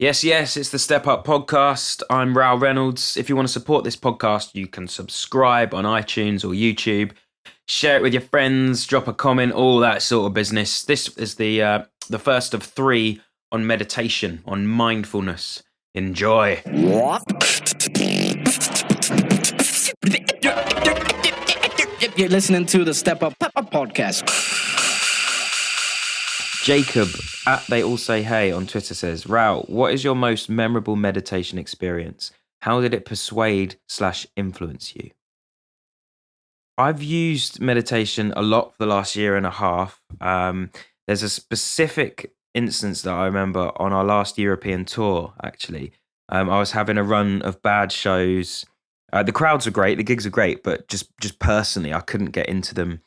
Yes, it's the Step Up podcast. I'm Rou Reynolds. If you want to support this podcast, you can subscribe on iTunes or YouTube, share it with your friends, drop a comment, all that sort of business. This is the first of three on meditation, on mindfulness. Enjoy. You're listening to the Step Up podcast. Jacob at They All Say Hey on Twitter says, Rou, what is your most memorable meditation experience? How did it persuade/influence you? I've used meditation a lot for the last year and a half. There's a specific instance that I remember on our last European tour, actually. I was having a run of bad shows. The crowds are great, the gigs are great, but just personally, I couldn't get into them.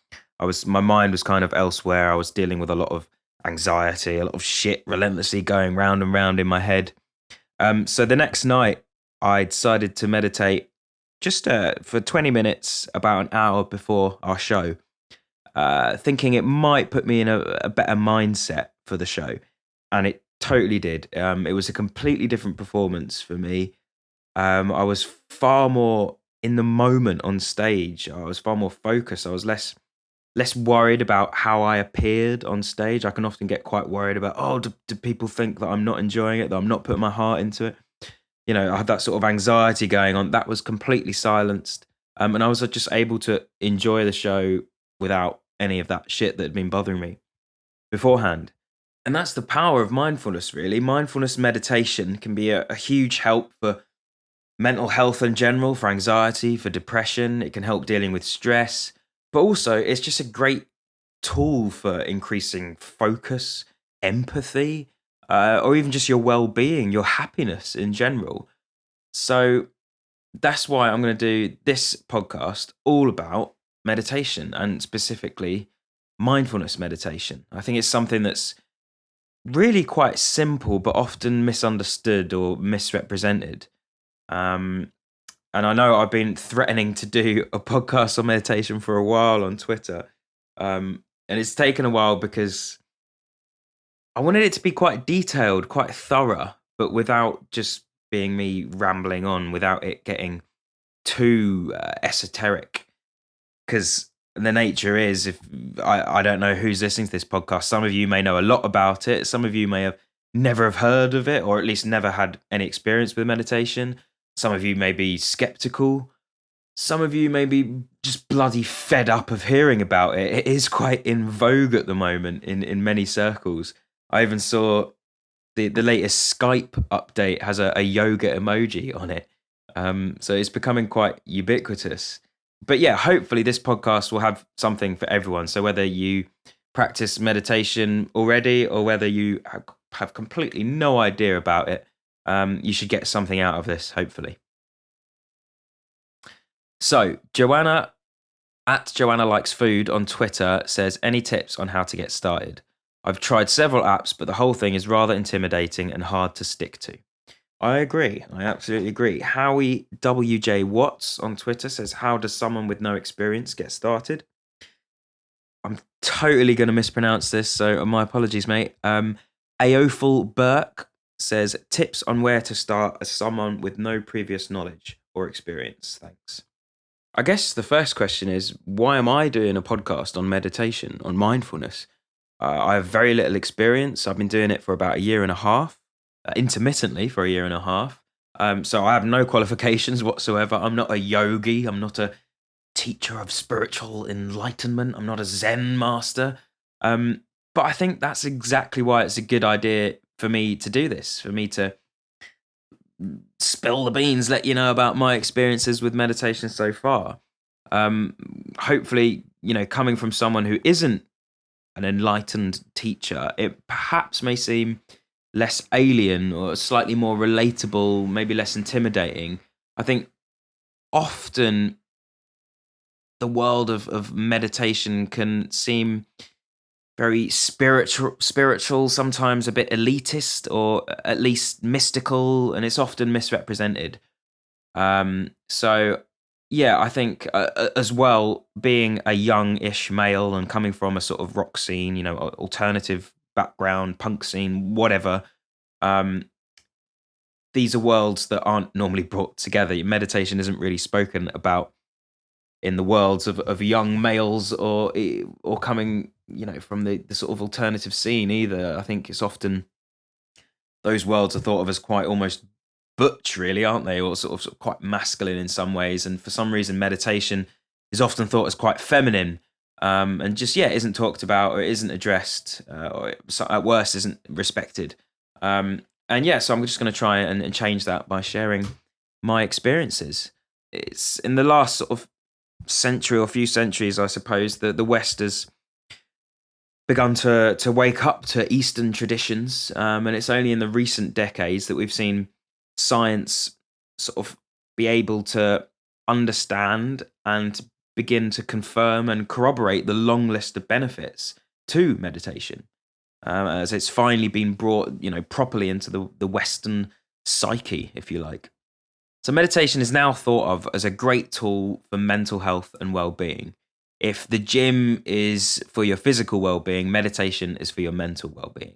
My mind was kind of elsewhere. I was dealing with a lot of anxiety, a lot of shit relentlessly going round and round in my head. So the next night, I decided to meditate just for 20 minutes, about an hour before our show, thinking it might put me in a better mindset for the show. And it totally did. It was a completely different performance for me. I was far more in the moment on stage. I was far more focused. I was less worried about how I appeared on stage. I can often get quite worried about, do people think that I'm not enjoying it, that I'm not putting my heart into it? You know, I had that sort of anxiety going on. That was completely silenced. And I was just able to enjoy the show without any of that shit that had been bothering me beforehand. And that's the power of mindfulness, really. Mindfulness meditation can be a huge help for mental health in general, for anxiety, for depression. It can help dealing with stress. But also, it's just a great tool for increasing focus, empathy, or even just your well-being, your happiness in general. So that's why I'm going to do this podcast all about meditation, and specifically mindfulness meditation. I think it's something that's really quite simple, but often misunderstood or misrepresented. And I know I've been threatening to do a podcast on meditation for a while on Twitter. And it's taken a while because I wanted it to be quite detailed, quite thorough, but without just being me rambling on, without it getting too esoteric. Because the nature is, if I don't know who's listening to this podcast, some of you may know a lot about it. Some of you may have never have heard of it, or at least never had any experience with meditation. Some of you may be skeptical. Some of you may be just bloody fed up of hearing about it. It is quite in vogue at the moment in many circles. I even saw the latest Skype update has a yoga emoji on it. So it's becoming quite ubiquitous. But yeah, hopefully this podcast will have something for everyone. So whether you practice meditation already or whether you have completely no idea about it, you should get something out of this, hopefully. So Joanna at Joanna Likes Food on Twitter says, any tips on how to get started? I've tried several apps, but the whole thing is rather intimidating and hard to stick to. I agree. I absolutely agree. Howie WJ Watts on Twitter says, how does someone with no experience get started? I'm totally going to mispronounce this, so my apologies, mate. Aophel Burke says, tips on where to start as someone with no previous knowledge or experience. Thanks. I guess the first question is, why am I doing a podcast on meditation, on mindfulness? I have very little experience. I've been doing it for about a year and a half, intermittently for a year and a half. So I have no qualifications whatsoever. I'm not a yogi. I'm not a teacher of spiritual enlightenment. I'm not a Zen master. But I think that's exactly why it's a good idea for me to do this, for me to spill the beans, let you know about my experiences with meditation so far. Hopefully, coming from someone who isn't an enlightened teacher, it perhaps may seem less alien or slightly more relatable, maybe less intimidating. I think often the world of meditation can seem very spiritual, sometimes a bit elitist, or at least mystical, and it's often misrepresented. So yeah, I think as well, being a young-ish male and coming from a sort of rock scene, alternative background, punk scene, whatever, these are worlds that aren't normally brought together. Meditation isn't really spoken about in the worlds of young males or coming, from the sort of alternative scene either. I think it's often those worlds are thought of as quite almost butch, really, aren't they? Or sort of quite masculine in some ways. And for some reason, meditation is often thought as quite feminine, and just, isn't talked about or isn't addressed, or at worst isn't respected. So I'm just going to try and change that by sharing my experiences. It's in the last sort of century or few centuries, I suppose, the West has begun to wake up to Eastern traditions, and it's only in the recent decades that we've seen science sort of be able to understand and begin to confirm and corroborate the long list of benefits to meditation, as it's finally been brought, properly into the Western psyche, if you like. So meditation is now thought of as a great tool for mental health and well-being. If the gym is for your physical well-being, meditation is for your mental well-being.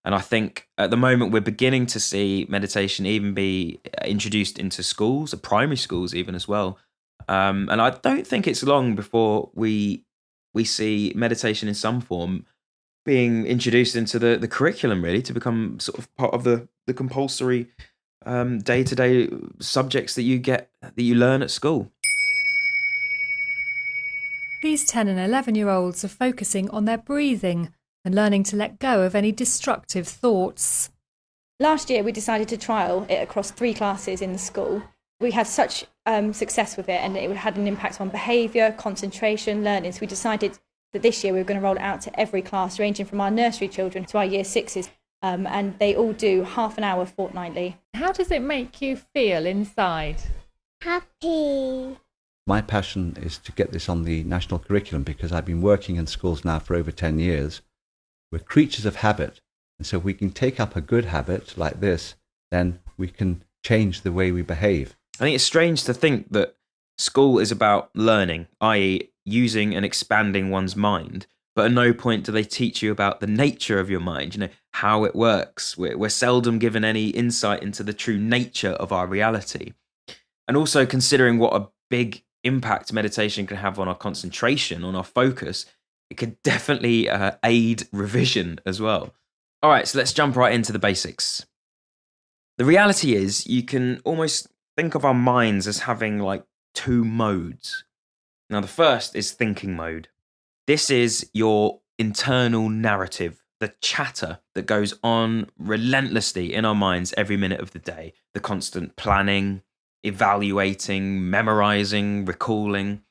And I think at the moment we're beginning to see meditation even be introduced into schools, primary schools even as well. And I don't think it's long before we see meditation in some form being introduced into the curriculum, really, to become sort of part of the compulsory day-to-day subjects that you learn at school. These 10 and 11-year-olds are focusing on their breathing and learning to let go of any destructive thoughts. Last year, we decided to trial it across 3 classes in the school. We had such success with it, and it had an impact on behaviour, concentration, learning. So we decided that this year we were going to roll it out to every class, ranging from our nursery children to our year 6s. And they all do half an hour fortnightly. How does it make you feel inside? Happy. My passion is to get this on the national curriculum because I've been working in schools now for over 10 years. We're creatures of habit. And so if we can take up a good habit like this, then we can change the way we behave. I think it's strange to think that school is about learning, i.e. using and expanding one's mind. But at no point do they teach you about the nature of your mind, how it works. We're seldom given any insight into the true nature of our reality. And also considering what a big impact meditation can have on our concentration, on our focus, it could definitely aid revision as well. All right, so let's jump right into the basics. The reality is you can almost think of our minds as having like 2 modes. Now, the first is thinking mode. This is your internal narrative, the chatter that goes on relentlessly in our minds every minute of the day, the constant planning, evaluating, memorizing, recalling.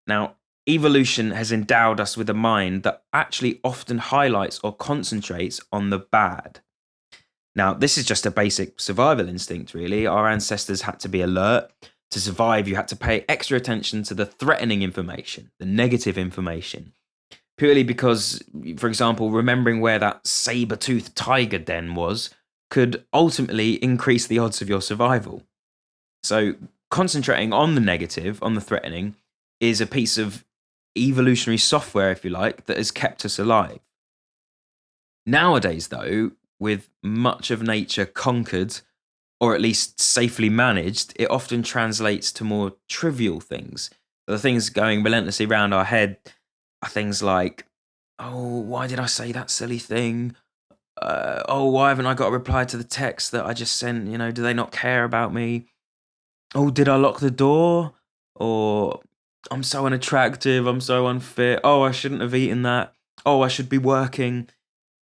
Now, evolution has endowed us with a mind that actually often highlights or concentrates on the bad. Now, this is just a basic survival instinct, really. Our ancestors had to be alert. To survive, you had to pay extra attention to the threatening information, the negative information, purely because, for example, remembering where that saber-toothed tiger den was could ultimately increase the odds of your survival. So concentrating on the negative, on the threatening, is a piece of evolutionary software, if you like, that has kept us alive. Nowadays, though, with much of nature conquered, or at least safely managed, it often translates to more trivial things. The things going relentlessly around our head are things like, oh, why did I say that silly thing? Why haven't I got a reply to the text that I just sent? Do they not care about me? Oh, did I lock the door? Or I'm so unattractive, I'm so unfit. Oh, I shouldn't have eaten that. Oh, I should be working.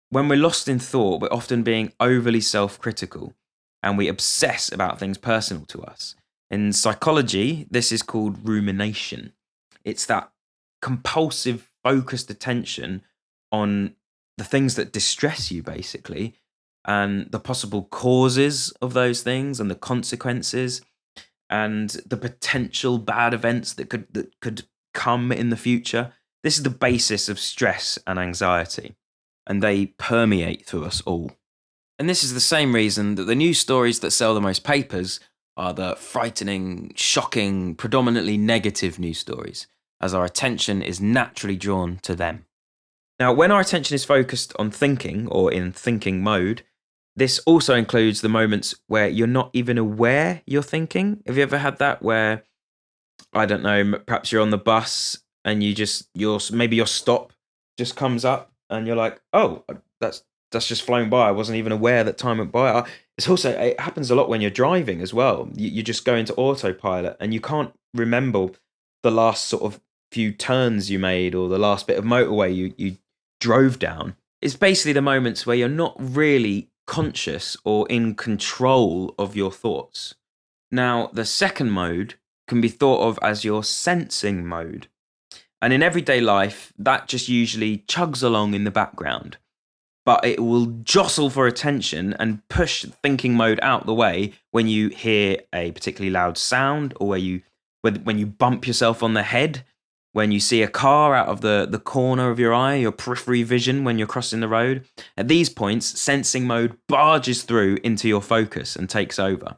When we're lost in thought, we're often being overly self-critical and we obsess about things personal to us. In psychology, this is called rumination. It's that compulsive, focused attention on the things that distress you, basically, and the possible causes of those things and the consequences and the potential bad events that could come in the future. This is the basis of stress and anxiety, and they permeate through us all. And this is the same reason that the news stories that sell the most papers are the frightening, shocking, predominantly negative news stories, as our attention is naturally drawn to them. Now, when our attention is focused on thinking or in thinking mode, This also includes the moments where you're not even aware you're thinking. Have you ever had that where, I don't know, perhaps you're on the bus and maybe your stop just comes up and you're like, oh, that's just flown by. I wasn't even aware that time went by. It happens a lot when you're driving as well. You just go into autopilot and you can't remember the last sort of few turns you made or the last bit of motorway you drove down. It's basically the moments where you're not really conscious or in control of your thoughts. Now, the second mode can be thought of as your sensing mode. And in everyday life, that just usually chugs along in the background. But it will jostle for attention and push thinking mode out the way when you hear a particularly loud sound, or when you bump yourself on the head, when you see a car out of the corner of your eye, your periphery vision when you're crossing the road. At these points, sensing mode barges through into your focus and takes over.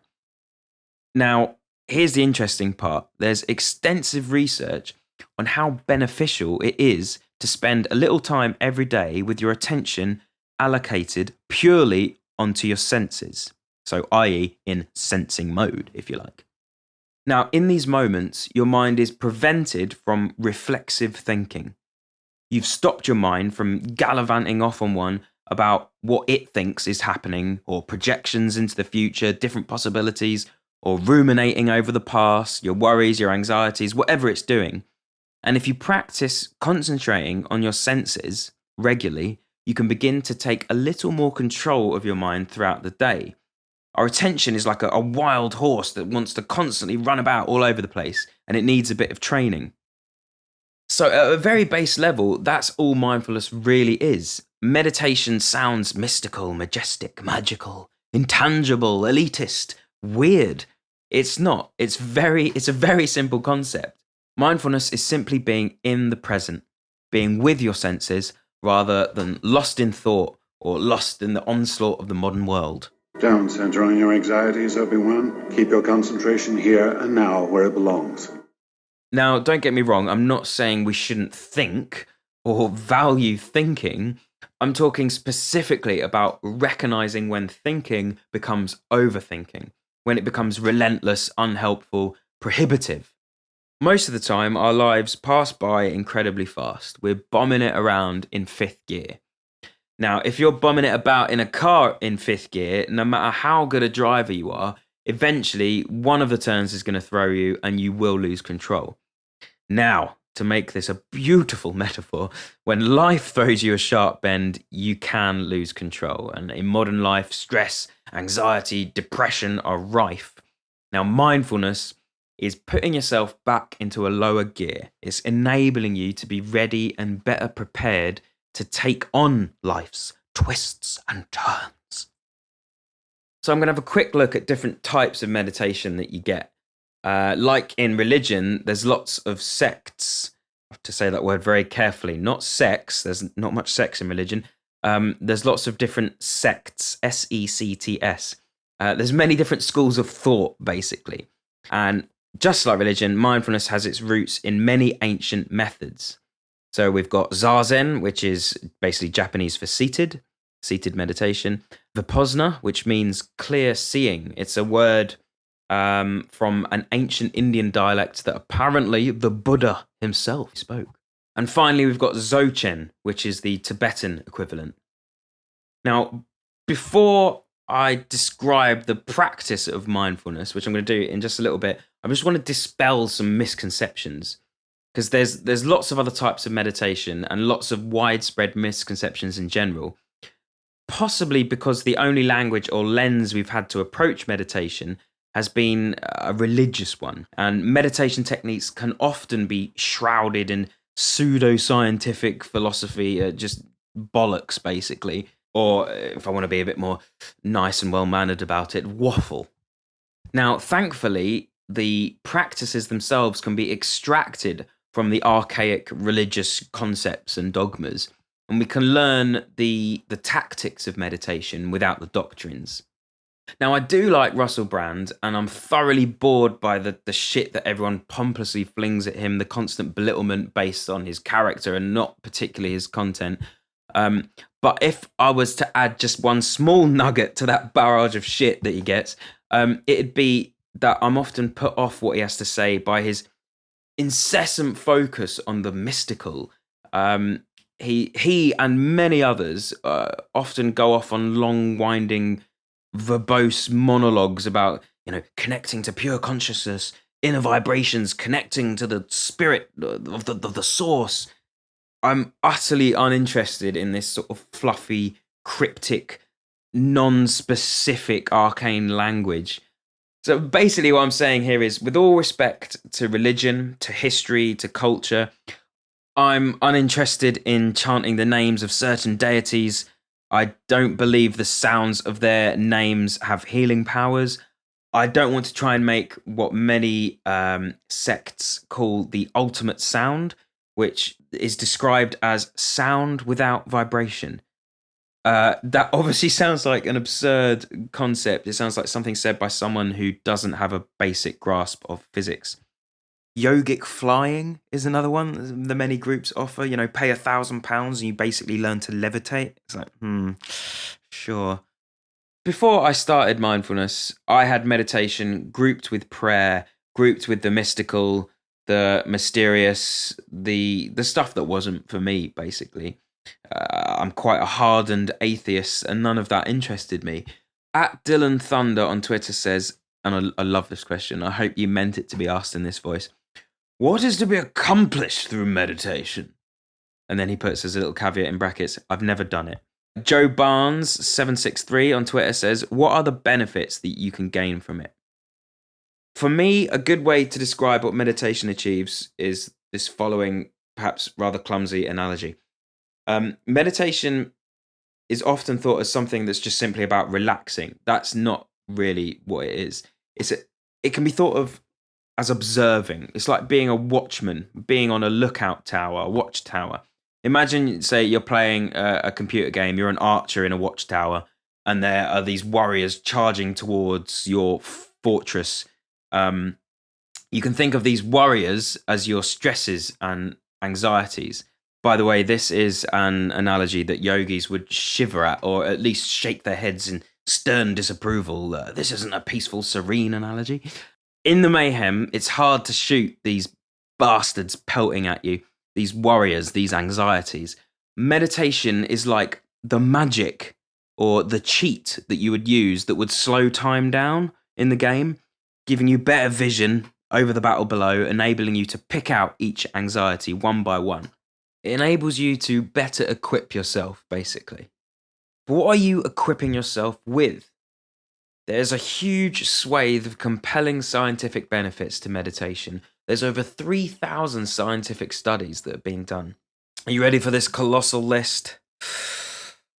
Now, here's the interesting part. There's extensive research on how beneficial it is to spend a little time every day with your attention allocated purely onto your senses. So, i.e., in sensing mode, if you like. Now, in these moments, your mind is prevented from reflexive thinking. You've stopped your mind from gallivanting off on one about what it thinks is happening, or projections into the future, different possibilities, or ruminating over the past, your worries, your anxieties, whatever it's doing. And if you practice concentrating on your senses regularly, you can begin to take a little more control of your mind throughout the day. Our attention is like a wild horse that wants to constantly run about all over the place, and it needs a bit of training. So at a very base level, that's all mindfulness really is. Meditation sounds mystical, majestic, magical, intangible, elitist, weird. It's not. It's a very simple concept. Mindfulness is simply being in the present, being with your senses, rather than lost in thought or lost in the onslaught of the modern world. Don't center on your anxieties, Obi-Wan. Keep your concentration here and now where it belongs. Now, don't get me wrong, I'm not saying we shouldn't think or value thinking. I'm talking specifically about recognizing when thinking becomes overthinking, when it becomes relentless, unhelpful, prohibitive. Most of the time, our lives pass by incredibly fast. We're bombing it around in fifth gear. Now, if you're bumming it about in a car in fifth gear, no matter how good a driver you are, eventually one of the turns is going to throw you and you will lose control. Now, to make this a beautiful metaphor, when life throws you a sharp bend, you can lose control. And in modern life, stress, anxiety, depression are rife. Now, mindfulness is putting yourself back into a lower gear. It's enabling you to be ready and better prepared to take on life's twists and turns. So I'm going to have a quick look at different types of meditation that you get. Like in religion, there's lots of sects. I have to say that word very carefully. Not sex. There's not much sex in religion. There's lots of different sects, S-E-C-T-S. There's many different schools of thought, basically. And just like religion, mindfulness has its roots in many ancient methods. So we've got Zazen, which is basically Japanese for seated meditation. Vipassana, which means clear seeing. It's a word from an ancient Indian dialect that apparently the Buddha himself spoke. And finally, we've got Dzogchen, which is the Tibetan equivalent. Now, before I describe the practice of mindfulness, which I'm going to do in just a little bit, I just want to dispel some misconceptions. Because there's lots of other types of meditation and lots of widespread misconceptions in general, possibly because the only language or lens we've had to approach meditation has been a religious one. And meditation techniques can often be shrouded in pseudo-scientific philosophy, just bollocks, basically. Or, if I want to be a bit more nice and well-mannered about it, waffle. Now, thankfully, the practices themselves can be extracted from the archaic religious concepts and dogmas. And we can learn the tactics of meditation without the doctrines. Now, I do like Russell Brand, and I'm thoroughly bored by the shit that everyone pompously flings at him, the constant belittlement based on his character and not particularly his content. But if I was to add just one small nugget to that barrage of shit that he gets, it'd be that I'm often put off what he has to say by his incessant focus on the mystical. He and many others often go off on long, winding, verbose monologues about, connecting to pure consciousness, inner vibrations, connecting to the spirit of the source. I'm utterly uninterested in this sort of fluffy, cryptic, non-specific, arcane language. So basically what I'm saying here is, with all respect to religion, to history, to culture, I'm uninterested in chanting the names of certain deities. I don't believe the sounds of their names have healing powers. I don't want to try and make what many sects call the ultimate sound, which is described as sound without vibration. That obviously sounds like an absurd concept. It sounds like something said by someone who doesn't have a basic grasp of physics. Yogic flying is another one the many groups offer. Pay £1,000 and you basically learn to levitate. It's like, sure. Before I started mindfulness, I had meditation grouped with prayer, grouped with the mystical, the mysterious, the stuff that wasn't for me, basically. I'm quite a hardened atheist, and none of that interested me. At Dylan Thunder on Twitter says, and I love this question, I hope you meant it to be asked in this voice, what is to be accomplished through meditation? And then he puts as a little caveat in brackets, I've never done it. Joe Barnes 763 on Twitter says, what are the benefits that you can gain from it? For me, a good way to describe what meditation achieves is this following, perhaps rather clumsy analogy. Meditation is often thought as something that's just simply about relaxing. That's not really what it is. It can be thought of as observing. It's like being a watchman, being on a lookout tower, a watchtower. Imagine, say, you're playing a computer game, you're an archer in a watchtower, and there are these warriors charging towards your fortress. You can think of these warriors as your stresses and anxieties. By the way, this is an analogy that yogis would shiver at, or at least shake their heads in stern disapproval. This isn't a peaceful, serene analogy. In the mayhem, it's hard to shoot these bastards pelting at you, these warriors, these anxieties. Meditation is like the magic or the cheat that you would use that would slow time down in the game, giving you better vision over the battle below, enabling you to pick out each anxiety one by one. It enables you to better equip yourself, basically. But what are you equipping yourself with? There's a huge swathe of compelling scientific benefits to meditation. There's over 3,000 scientific studies that are being done. Are you ready for this colossal list?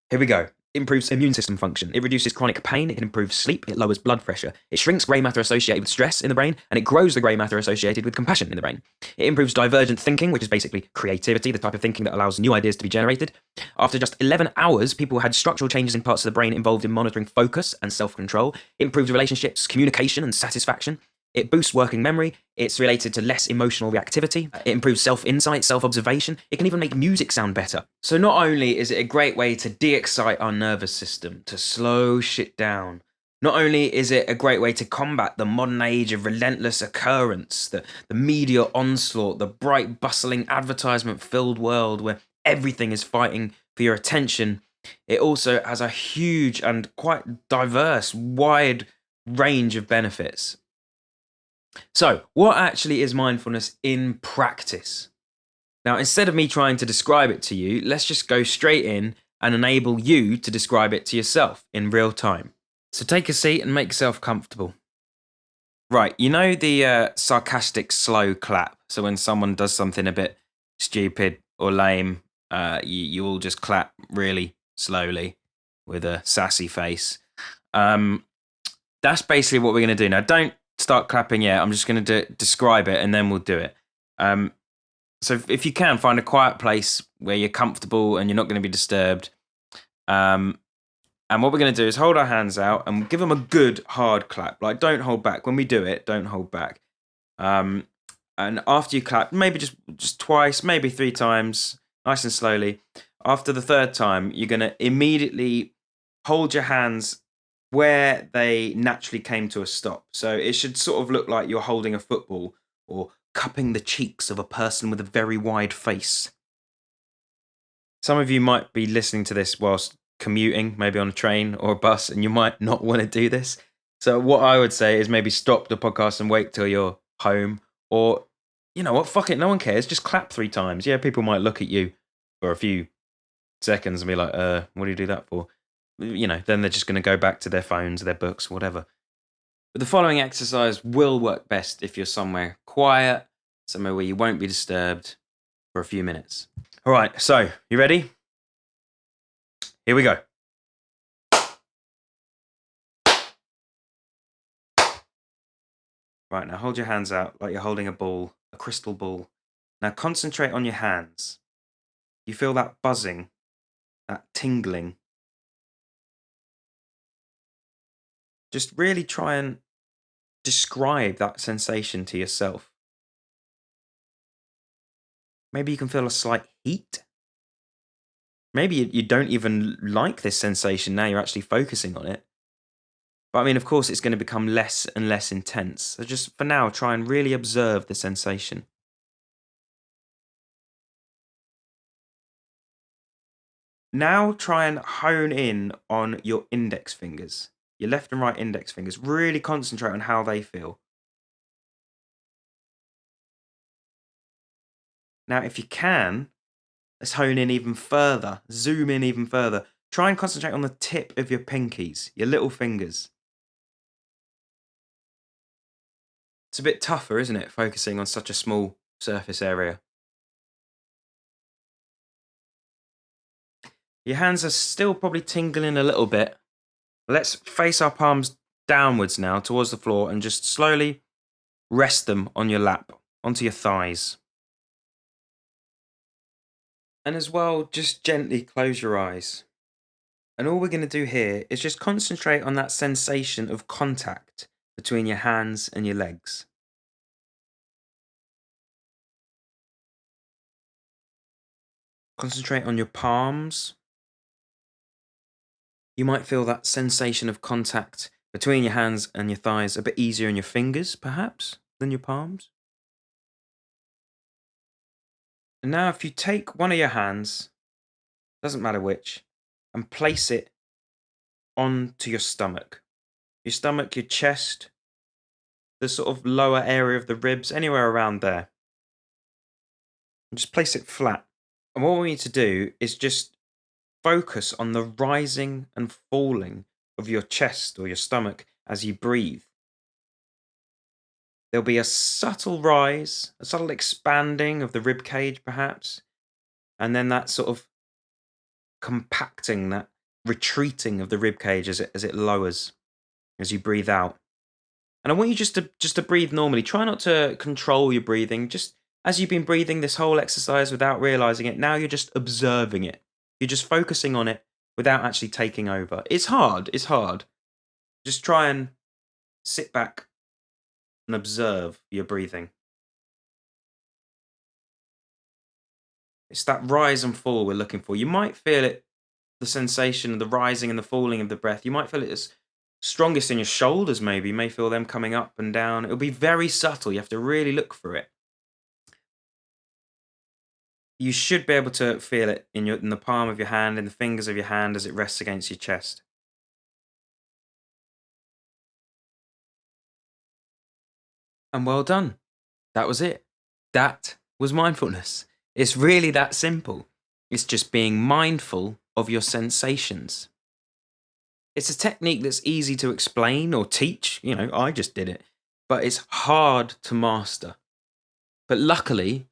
Here we go. It improves immune system function. It reduces chronic pain. It can improve sleep. It lowers blood pressure. It shrinks grey matter associated with stress in the brain, and it grows the grey matter associated with compassion in the brain. It improves divergent thinking, which is basically creativity, the type of thinking that allows new ideas to be generated. After just 11 hours, people had structural changes in parts of the brain involved in monitoring focus and self-control. It improves relationships, communication, and satisfaction. It boosts working memory. It's related to less emotional reactivity. It improves self-insight, self-observation. It can even make music sound better. So not only is it a great way to de-excite our nervous system, to slow shit down, not only is it a great way to combat the modern age of relentless occurrence, the media onslaught, the bright, bustling, advertisement-filled world where everything is fighting for your attention, it also has a huge and quite diverse, wide range of benefits. So, what actually is mindfulness in practice? Now, instead of me trying to describe it to you, let's just go straight in and enable you to describe it to yourself in real time. So take a seat and make yourself comfortable. Right, you know the sarcastic slow clap? So when someone does something a bit stupid or lame, you all just clap really slowly with a sassy face. That's basically what we're going to do. Now, don't start clapping yet. I'm just going to describe it and then we'll do it. So if you can, find a quiet place where you're comfortable and you're not going to be disturbed. And what we're going to do is hold our hands out and give them a good hard clap. Like, don't hold back. When we do it, don't hold back. And after you clap, maybe just twice, maybe 3 times, nice and slowly. after the third time, you're going to immediately hold your hands where they naturally came to a stop. So it should sort of look like you're holding a football or cupping the cheeks of a person with a very wide face. Some of you might be listening to this whilst commuting, maybe on a train or a bus, and you might not want to do this. So what I would say is maybe stop the podcast and wait till you're home, or you know what, fuck it, no one cares, just clap 3 times. Yeah, people might look at you for a few seconds and be like, what do you do that for? You know, then they're just going to go back to their phones, their books, whatever. But the following exercise will work best if you're somewhere quiet, somewhere where you won't be disturbed for a few minutes. All right, so you ready? Here we go. Right, now hold your hands out like you're holding a ball, a crystal ball. Now concentrate on your hands. You feel that buzzing, that tingling. Just really try and describe that sensation to yourself. Maybe you can feel a slight heat. Maybe you don't even like this sensation now you're actually focusing on it. But I mean, of course, it's going to become less and less intense. So just for now, try and really observe the sensation. Now try and hone in on your index fingers. Your left and right index fingers. Really concentrate on how they feel. Now, if you can, let's hone in even further. Zoom in even further. Try and concentrate on the tip of your pinkies, your little fingers. It's a bit tougher, isn't it, focusing on such a small surface area? Your hands are still probably tingling a little bit. Let's face our palms downwards now towards the floor and just slowly rest them on your lap, onto your thighs. And as well, just gently close your eyes. And all we're going to do here is just concentrate on that sensation of contact between your hands and your legs. Concentrate on your palms. You might feel that sensation of contact between your hands and your thighs a bit easier in your fingers, perhaps, than your palms. And now if you take one of your hands, doesn't matter which, and place it onto your stomach. Your stomach, your chest, the sort of lower area of the ribs, anywhere around there. And just place it flat. And what we need to do is just focus on the rising and falling of your chest or your stomach as you breathe. There'll be a subtle rise, a subtle expanding of the rib cage perhaps, and then that sort of compacting, that retreating of the rib cage as it lowers as you breathe out. And I want you just to breathe normally. Try not to control your breathing. Just as you've been breathing this whole exercise without realizing it, now you're just observing it. You're just focusing on it without actually taking over. It's hard. Just try and sit back and observe your breathing. It's that rise and fall we're looking for. You might feel it, the sensation of the rising and the falling of the breath. You might feel it as strongest in your shoulders, maybe. You may feel them coming up and down. It'll be very subtle. You have to really look for it. You should be able to feel it in the palm of your hand, in the fingers of your hand as it rests against your chest. And well done. That was it. That was mindfulness. It's really that simple. It's just being mindful of your sensations. It's a technique that's easy to explain or teach. You know, I just did it. But it's hard to master. But luckily,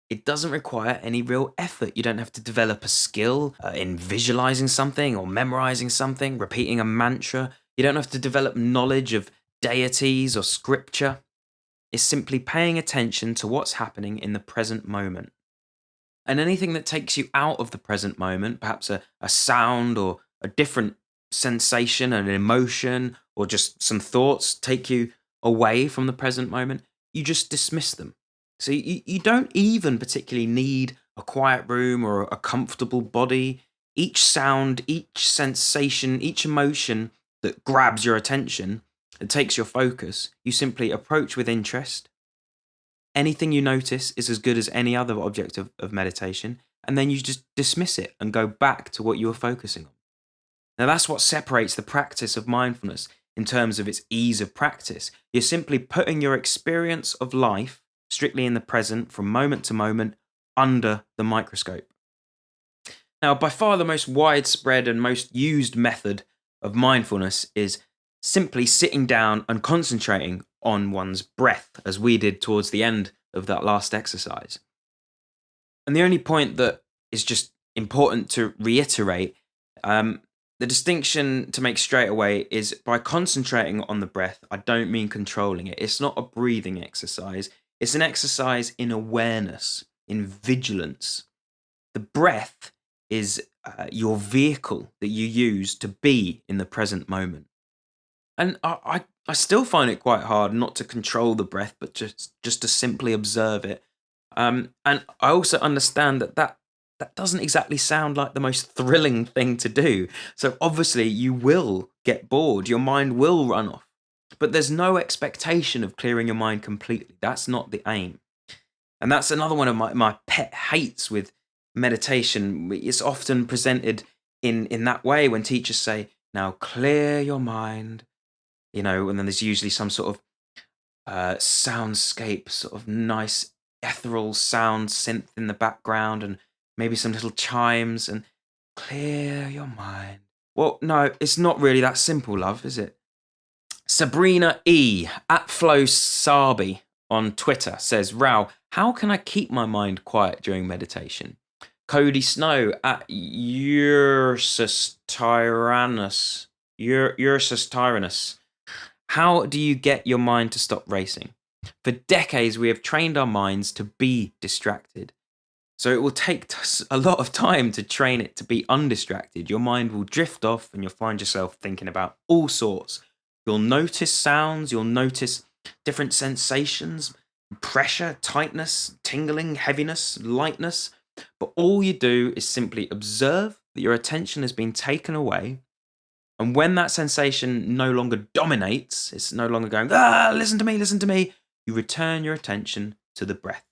it doesn't require any real effort. You don't have to develop a skill in visualizing something or memorizing something, repeating a mantra. You don't have to develop knowledge of deities or scripture. It's simply paying attention to what's happening in the present moment. And anything that takes you out of the present moment, perhaps a sound or a different sensation, an emotion, or just some thoughts take you away from the present moment, you just dismiss them. So you don't even particularly need a quiet room or a comfortable body, each sound, each sensation, each emotion that grabs your attention and takes your focus, you simply approach with interest. Anything you notice is as good as any other object of meditation, and then you just dismiss it and go back to what you were focusing on. Now, that's what separates the practice of mindfulness in terms of its ease of practice. You're simply putting your experience of life strictly in the present from moment to moment under the microscope. Now, by far the most widespread and most used method of mindfulness is simply sitting down and concentrating on one's breath, as we did towards the end of that last exercise. And the only point that is just important to reiterate, the distinction to make straight away is by concentrating on the breath, I don't mean controlling it. It's not a breathing exercise. It's an exercise in awareness, in vigilance. The breath is your vehicle that you use to be in the present moment. And I still find it quite hard not to control the breath, but just to simply observe it. And I also understand that doesn't exactly sound like the most thrilling thing to do. So obviously you will get bored. Your mind will run off. But there's no expectation of clearing your mind completely. That's not the aim. And that's another one of my pet hates with meditation. It's often presented in that way when teachers say, now clear your mind. And then there's usually some sort of soundscape, sort of nice ethereal sound synth in the background, and maybe some little chimes, and clear your mind. Well, no, it's not really that simple, love, is it? Sabrina E. at FlowSabi on Twitter says, Rou, how can I keep my mind quiet during meditation? Cody Snow at Ursus Tyrannus. How do you get your mind to stop racing? For decades, we have trained our minds to be distracted. So it will take a lot of time to train it to be undistracted. Your mind will drift off and you'll find yourself thinking about all sorts. You'll notice sounds, you'll notice different sensations, pressure, tightness, tingling, heaviness, lightness. But all you do is simply observe that your attention has been taken away. And when that sensation no longer dominates, it's no longer going, listen to me, you return your attention to the breath.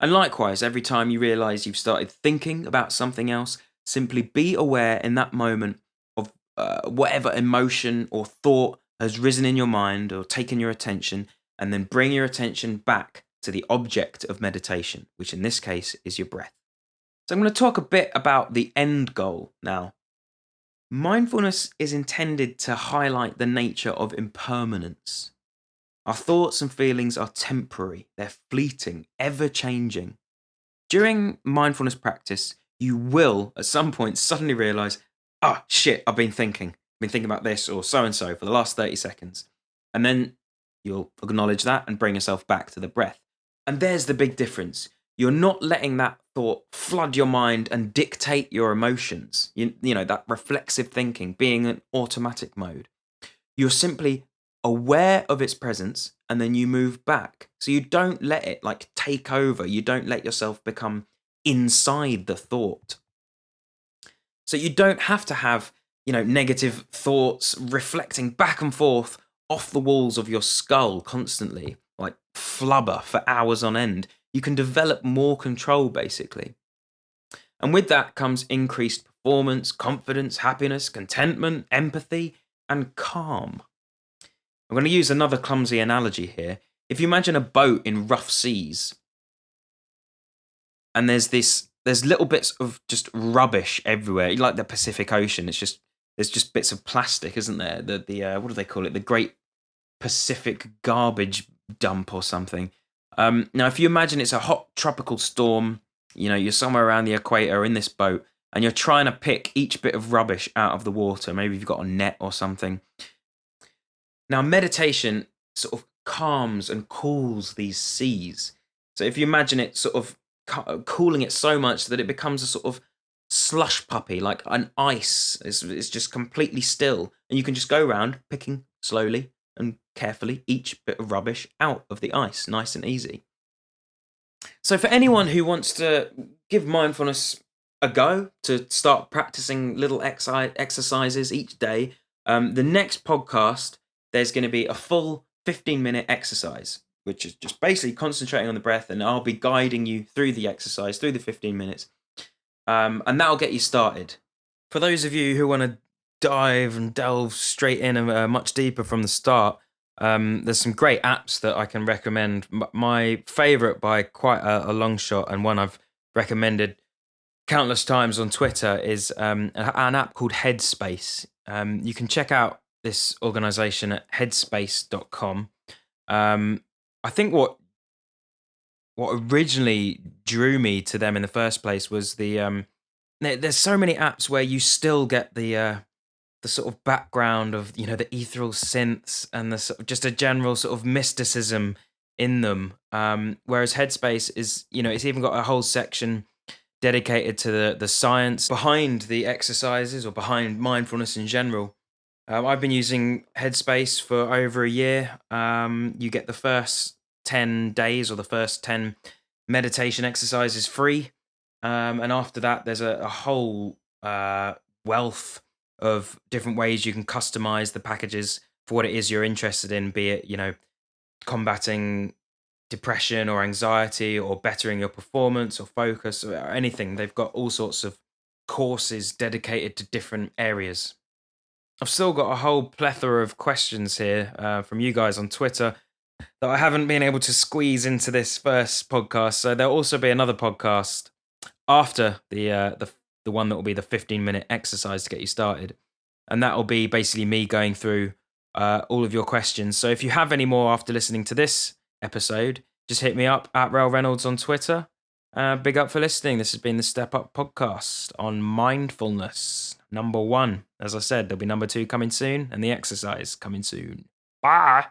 And likewise, every time you realize you've started thinking about something else, simply be aware in that moment of whatever emotion or thought has risen in your mind or taken your attention, and then bring your attention back to the object of meditation, which in this case is your breath. So I'm going to talk a bit about the end goal now. Mindfulness is intended to highlight the nature of impermanence. Our thoughts and feelings are temporary, they're fleeting, ever-changing. During mindfulness practice, you will, at some point, suddenly realize, shit, I've been thinking about this or so-and-so for the last 30 seconds. And then you'll acknowledge that and bring yourself back to the breath. And there's the big difference. You're not letting that thought flood your mind and dictate your emotions. You know, that reflexive thinking, being in automatic mode. You're simply aware of its presence and then you move back. So you don't let it take over. You don't let yourself become inside the thought. So you don't have to have, negative thoughts reflecting back and forth off the walls of your skull constantly, like flubber for hours on end. You can develop more control, basically. And with that comes increased performance, confidence, happiness, contentment, empathy, and calm. I'm going to use another clumsy analogy here. If you imagine a boat in rough seas, and there's little bits of just rubbish everywhere, like the Pacific Ocean. There's just bits of plastic, isn't there? The what do they call it? The Great Pacific Garbage Dump or something. Now, if you imagine it's a hot tropical storm, you're somewhere around the equator in this boat, and you're trying to pick each bit of rubbish out of the water. Maybe you've got a net or something. Now, meditation sort of calms and cools these seas. So if you imagine it sort of cooling it so much that it becomes a sort of slush puppy, like an ice. It's just completely still. And you can just go around picking slowly and carefully each bit of rubbish out of the ice, nice and easy. So for anyone who wants to give mindfulness a go, to start practicing little exercises each day, the next podcast, there's going to be a full 15-minute exercise, which is just basically concentrating on the breath, and I'll be guiding you through the exercise, through the 15 minutes, and that'll get you started. For those of you who want to dive and delve straight in much deeper from the start, there's some great apps that I can recommend. My favorite by quite a long shot, and one I've recommended countless times on Twitter, is an app called Headspace. You can check out this organization at headspace.com. I think what originally drew me to them in the first place was there's so many apps where you still get the sort of background of, the ethereal synths and the sort of just a general sort of mysticism in them. Whereas Headspace is, it's even got a whole section dedicated to the science behind the exercises or behind mindfulness in general. I've been using Headspace for over a year. You get the first 10 days or the first 10 meditation exercises free. And after that, there's a whole wealth of different ways you can customize the packages for what it is you're interested in, be it, combating depression or anxiety or bettering your performance or focus or anything. They've got all sorts of courses dedicated to different areas. I've still got a whole plethora of questions here from you guys on Twitter that I haven't been able to squeeze into this first podcast. So there'll also be another podcast after the one that will be the 15-minute exercise to get you started. And that will be basically me going through all of your questions. So if you have any more after listening to this episode, just hit me up at Rou Reynolds on Twitter. Big up for listening. This has been the Step Up podcast on mindfulness. Number 1. As I said, there'll be number 2 coming soon, and the exercise coming soon. Bye.